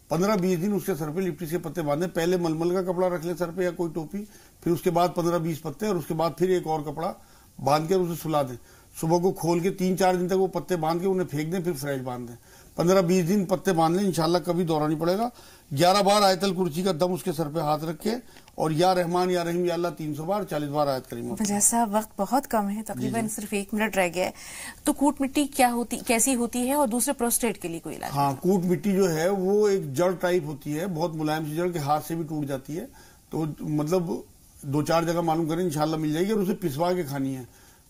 15-20 دن اس کے سر پہ لپٹس کے پتے باندھیں. پہلے ململ کا کپڑا رکھ لیں سر پہ یا کوئی ٹوپی، پھر اس کے بعد 15-20 پتے، اور اس کے بعد پھر ایک اور کپڑا باندھ کے اسے سلا دیں. صبح کو کھول کے 3-4 دن تک وہ پتے باندھ کے انہیں پھینک دیں، پھر فریش باندھ دیں. 15-20 دن پتے باندھ لیں، انشاءاللہ کبھی دورہ نہیں پڑے گا. 11 بار آیت الکرسی کا دم اس کے سر پہ ہاتھ رکھ کے، اور یا رحمان یا رحیم یا اللہ 300 بار 40 بار آیت کریمہ. جیسا وقت بہت کم ہے، تقریباً صرف 1 منٹ رہ گیا ہے، تو کوٹ مٹی کیسی ہوتی ہے، اور دوسرے پروسٹیٹ کے لیے کوئی علاج؟ ہاں کوٹ مٹی جو ہے وہ ایک جڑ ٹائپ ہوتی ہے، بہت ملائم سی جڑ کے ہاتھ سے بھی ٹوٹ جاتی ہے. تو مطلب 2-4 جگہ معلوم کریں انشاءاللہ مل جائے گی، اور اسے پسوا کے کھانی ہے.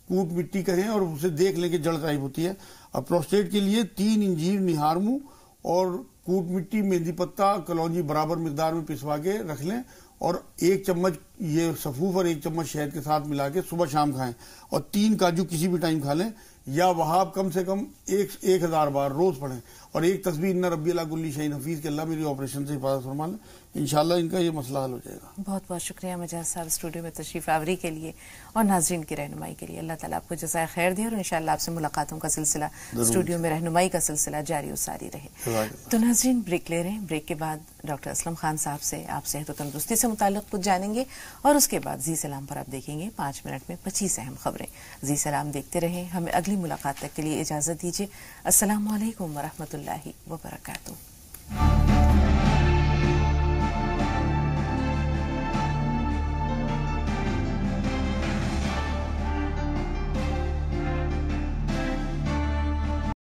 کوٹ مٹی کہیں اور اسے دیکھ لیں کہ جڑ ٹائپ ہوتی ہے. اب پروسٹیٹ کے لیے 3 انجیر نہارمو اور کوٹ مٹی مہندی پتہ کلونجی برابر مقدار میں پسوا کے رکھ لیں، اور 1 چمچ یہ سفوف اور 1 چمچ شہد کے ساتھ ملا کے صبح شام کھائیں. اور 3 کاجو کسی بھی ٹائم کھا لیں، یا وہاب کم سے کم 1000 بار روز پڑھیں. اور 1 تسبیح ان ربی اللہ کل شیء حفیظ کہ اللہ میری آپریشن سے حفاظت فرما لیں. انشاءاللہ ان کا یہ مسئلہ حل ہو جائے گا. بہت بہت شکریہ مجاز صاحب اسٹوڈیو میں تشریف آوری کے لیے اور ناظرین کی رہنمائی کے لیے. اللہ تعالیٰ آپ کو جزائے خیر دے، اور انشاءاللہ آپ سے ملاقاتوں کا سلسلہ اسٹوڈیو میں رہنمائی کا سلسلہ جاری و ساری رہے. تو ناظرین بریک لے رہے ہیں. بریک کے بعد ڈاکٹر اسلم خان صاحب سے آپ صحت و تندرستی سے متعلق کچھ جانیں گے، اور اس کے بعد زی سلام پر آپ دیکھیں گے 5 منٹ میں 25 اہم خبریں. زی سلام دیکھتے رہیں. ہمیں اگلی ملاقات تک کے لیے اجازت دیجیے. السلام علیکم ورحمۃ اللہ وبرکاتہ.